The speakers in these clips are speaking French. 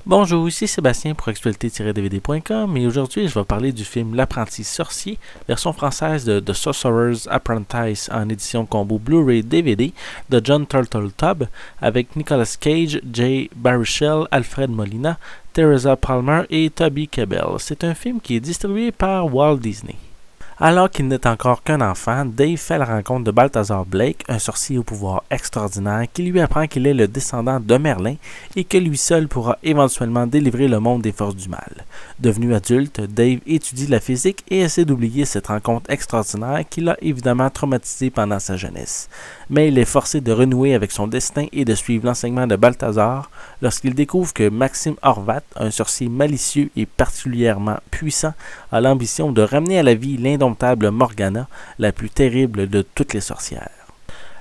Bonjour, ici Sébastien pour actualité-dvd.com et aujourd'hui je vais parler du film L'Apprenti Sorcier, version française de The Sorcerer's Apprentice en édition combo Blu-ray DVD de John Turteltaub avec Nicolas Cage, Jay Baruchel, Alfred Molina, Teresa Palmer et Toby Kebbell. C'est un film qui est distribué par Walt Disney. Alors qu'il n'est encore qu'un enfant, Dave fait la rencontre de Balthazar Blake, un sorcier au pouvoir extraordinaire qui lui apprend qu'il est le descendant de Merlin et que lui seul pourra éventuellement délivrer le monde des forces du mal. Devenu adulte, Dave étudie la physique et essaie d'oublier cette rencontre extraordinaire qui l'a évidemment traumatisé pendant sa jeunesse. Mais il est forcé de renouer avec son destin et de suivre l'enseignement de Balthazar lorsqu'il découvre que Maxime Horvat, un sorcier malicieux et particulièrement puissant, a l'ambition de ramener à la vie l'indomptable Morgana, la plus terrible de toutes les sorcières.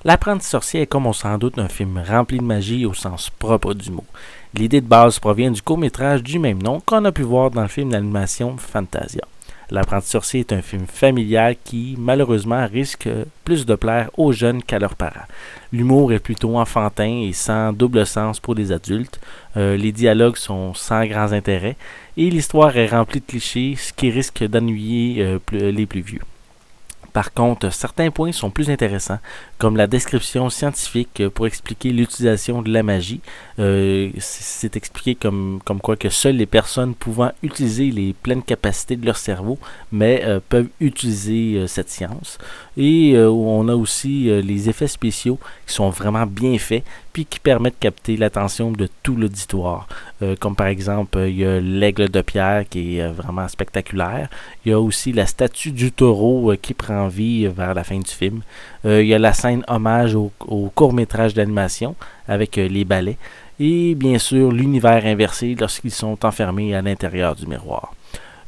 L'Apprenti sorcier est comme on s'en doute un film rempli de magie au sens propre du mot. L'idée de base provient du court-métrage du même nom qu'on a pu voir dans le film d'animation Fantasia. L'Apprenti sorcier est un film familial qui, malheureusement, risque plus de plaire aux jeunes qu'à leurs parents. L'humour est plutôt enfantin et sans double sens pour les adultes. Les dialogues sont sans grands intérêts et l'histoire est remplie de clichés, ce qui risque d'ennuyer les plus vieux. Par contre, certains points sont plus intéressants, comme la description scientifique pour expliquer l'utilisation de la magie. C'est expliqué comme quoi que seules les personnes pouvant utiliser les pleines capacités de leur cerveau, mais peuvent utiliser cette science. Et on a aussi les effets spéciaux qui sont vraiment bien faits, puis qui permettent de capter l'attention de tout l'auditoire. Comme par exemple, il y a l'aigle de pierre qui est vraiment spectaculaire. Il y a aussi la statue du taureau qui prend vie vers la fin du film. Il y a la scène hommage au court-métrage d'animation avec les balais. Et bien sûr, l'univers inversé lorsqu'ils sont enfermés à l'intérieur du miroir.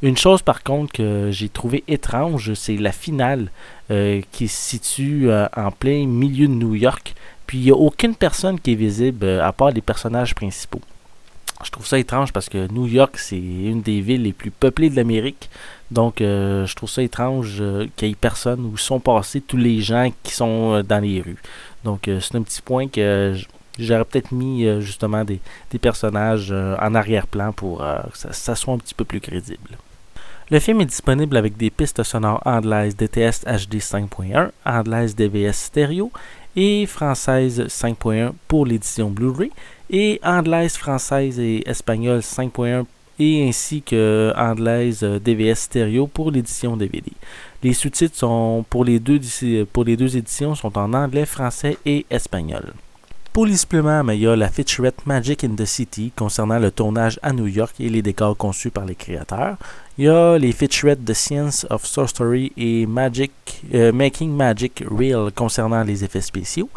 Une chose par contre que j'ai trouvé étrange, c'est la finale qui se situe en plein milieu de New York. Puis il n'y a aucune personne qui est visible à part les personnages principaux. Je trouve ça étrange parce que New York, c'est une des villes les plus peuplées de l'Amérique. Donc, je trouve ça étrange qu'il n'y ait personne où sont passés tous les gens qui sont dans les rues. Donc, c'est un petit point que j'aurais peut-être mis justement des personnages en arrière-plan pour que ça soit un petit peu plus crédible. Le film est disponible avec des pistes sonores anglaises DTS HD 5.1, anglaise DVS stéréo et française 5.1 pour l'édition Blu-ray et anglaise, française et espagnole 5.1 et ainsi que anglaise DVS stéréo pour l'édition DVD. Les sous-titres sont pour les deux éditions sont en anglais, français et espagnol. Pour les suppléments, il y a la featurette Magic in the City concernant le tournage à New York et les décors conçus par les créateurs. Il y a les featurettes The Science of Sorcery et Making Magic Real concernant les effets spéciaux.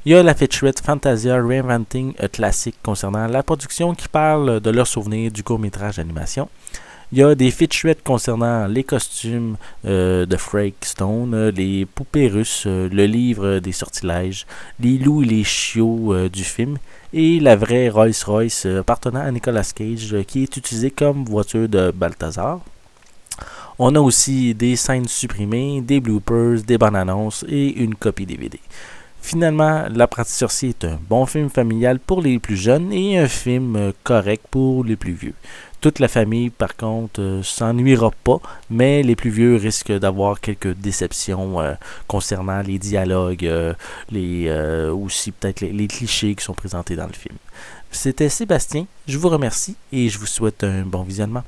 Il y a la featurette Fantasia Reinventing a Classic concernant la production qui parle de leurs souvenirs du court-métrage d'animation. Il y a des featurettes concernant les costumes de Frank Stone, les poupées russes, le livre des sortilèges, les loups et les chiots du film et la vraie Rolls-Royce appartenant à Nicolas Cage qui est utilisée comme voiture de Balthazar. On a aussi des scènes supprimées, des bloopers, des bandes annonces et une copie DVD. Finalement, L'Apprenti sorcier est un bon film familial pour les plus jeunes et un film correct pour les plus vieux. Toute la famille, par contre, s'ennuiera pas, mais les plus vieux risquent d'avoir quelques déceptions concernant les dialogues, aussi peut-être les clichés qui sont présentés dans le film. C'était Sébastien, je vous remercie et je vous souhaite un bon visionnement.